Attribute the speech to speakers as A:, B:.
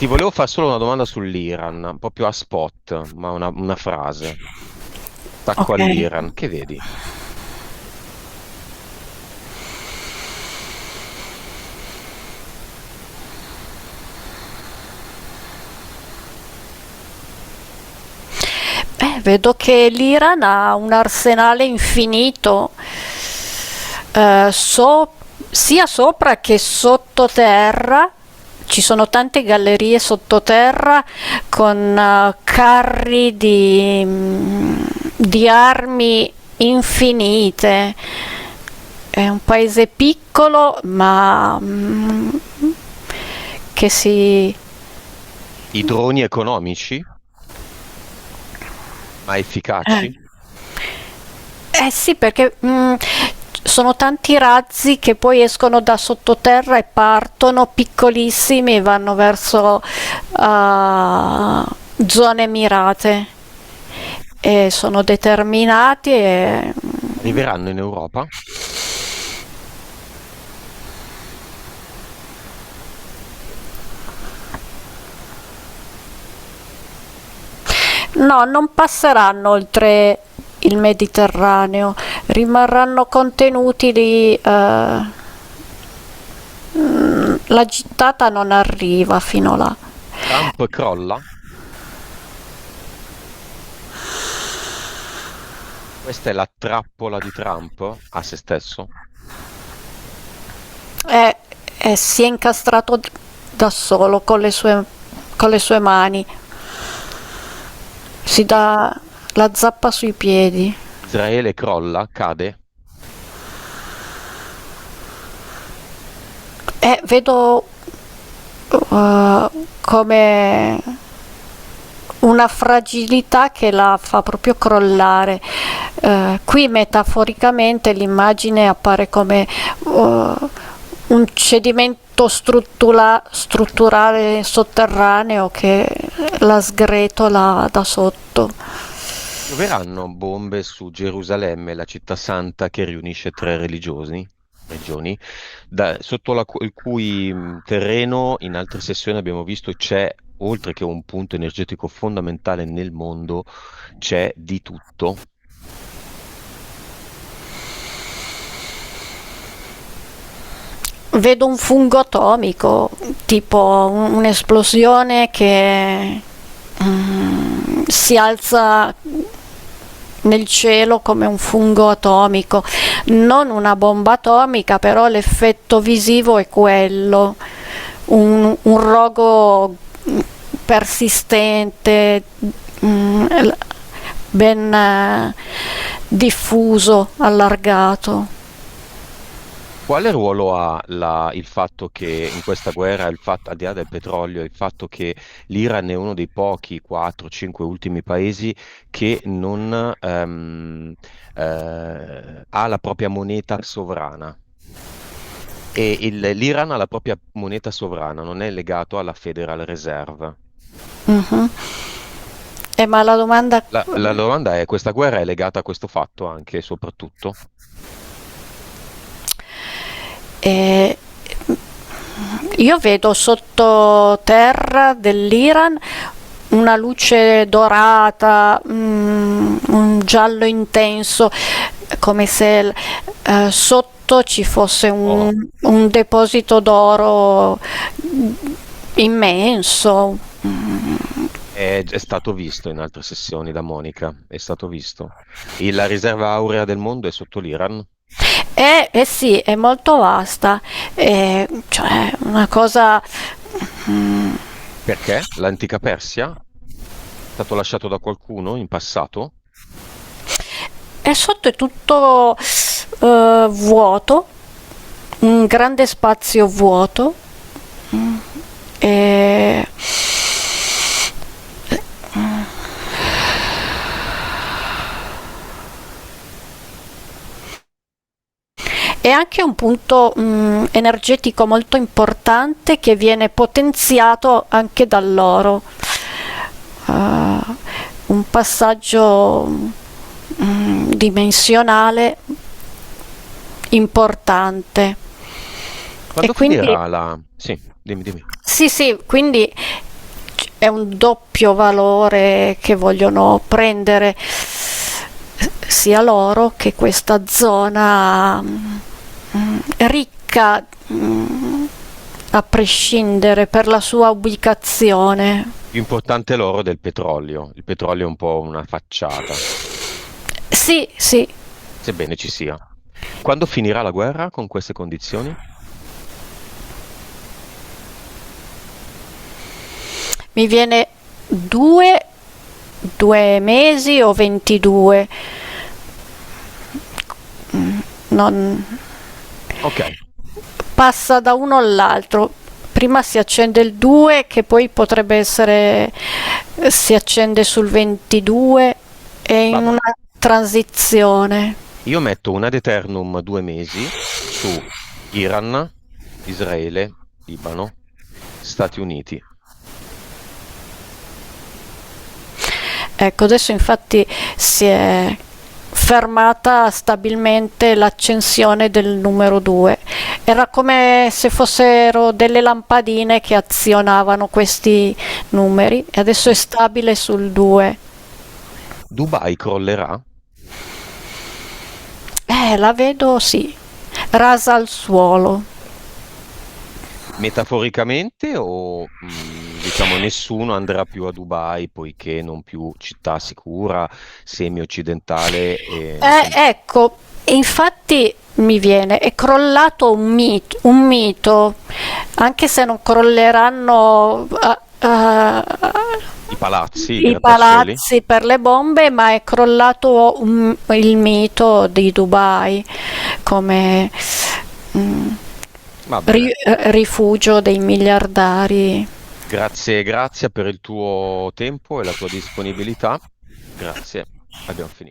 A: Ti volevo fare solo una domanda sull'Iran, proprio a spot, ma una frase. Attacco
B: Ok.
A: all'Iran, che vedi?
B: Vedo che l'Iran ha un arsenale infinito, sia sopra che sottoterra. Ci sono tante gallerie sottoterra con carri di armi infinite. È un paese piccolo, ma che si...
A: I droni economici, ma
B: Eh.
A: efficaci?
B: Eh sì, perché sono tanti razzi che poi escono da sottoterra e partono piccolissimi e vanno verso zone mirate e sono determinati e
A: Arriveranno in Europa?
B: no, non passeranno oltre il Mediterraneo, rimarranno contenuti lì. La gittata non arriva fino là.
A: Trump crolla? Questa è la trappola di Trump a se stesso?
B: E, e si è incastrato da solo con le sue mani, si dà la zappa sui piedi.
A: Israele crolla? Cade?
B: E vedo come una fragilità che la fa proprio crollare. Qui metaforicamente l'immagine appare come un cedimento strutturale sotterraneo che la sgretola da sotto.
A: Pioveranno bombe su Gerusalemme, la città santa che riunisce tre regioni, sotto il cui terreno in altre sessioni abbiamo visto c'è, oltre che un punto energetico fondamentale nel mondo, c'è di tutto.
B: Vedo un fungo atomico, tipo un'esplosione che si alza nel cielo come un fungo atomico, non una bomba atomica, però l'effetto visivo è quello, un rogo persistente, mm, ben diffuso, allargato.
A: Quale ruolo ha il fatto che in questa guerra, al di là del petrolio, il fatto che l'Iran è uno dei pochi 4-5 ultimi paesi che non ha la propria moneta sovrana? E l'Iran ha la propria moneta sovrana, non è legato alla Federal Reserve.
B: Mhm. Ma la domanda
A: La domanda è, questa guerra è legata a questo fatto anche e soprattutto?
B: è, io vedo sottoterra dell'Iran una luce dorata, un giallo intenso, come se sotto ci fosse
A: Oh,
B: un deposito d'oro immenso.
A: è stato visto in altre sessioni da Monica, è stato visto. E la riserva aurea del mondo è sotto l'Iran.
B: Eh sì, è molto vasta, cioè una cosa... mm,
A: Perché? L'antica Persia? È stato lasciato da qualcuno in passato?
B: e sotto è tutto vuoto, un grande spazio vuoto. E, è anche un punto energetico molto importante che viene potenziato anche dall'oro. Un passaggio dimensionale importante. E
A: Quando
B: quindi
A: finirà la... Sì, dimmi, dimmi.
B: sì, sì, quindi è un doppio valore che vogliono prendere sia loro che questa zona ricca, a prescindere per la sua ubicazione.
A: Più importante loro del petrolio. Il petrolio è un po' una facciata,
B: Sì, sì,
A: sebbene ci sia. Quando finirà la guerra con queste condizioni?
B: mi viene due mesi o 22. Non
A: Ok,
B: passa da uno all'altro. Prima si accende il 2 che poi potrebbe essere si accende sul 22 e in
A: vabbè.
B: una transizione.
A: Io metto un ad eternum 2 mesi su Iran, Israele, Libano, Stati Uniti.
B: Ecco, adesso infatti si è fermata stabilmente l'accensione del numero 2. Era come se fossero delle lampadine che azionavano questi numeri e adesso è stabile sul 2.
A: Dubai crollerà?
B: La vedo, sì, rasa al suolo.
A: Metaforicamente o diciamo nessuno andrà più a Dubai poiché non più città sicura, semi-occidentale e
B: Ecco, infatti mi viene, è crollato un mito, anche se non crolleranno
A: i palazzi, i
B: i
A: grattacieli?
B: palazzi per le bombe, ma è crollato il mito di Dubai come mm,
A: Va bene.
B: rifugio dei miliardari.
A: Grazie, grazie per il tuo tempo e la tua disponibilità. Grazie, abbiamo finito.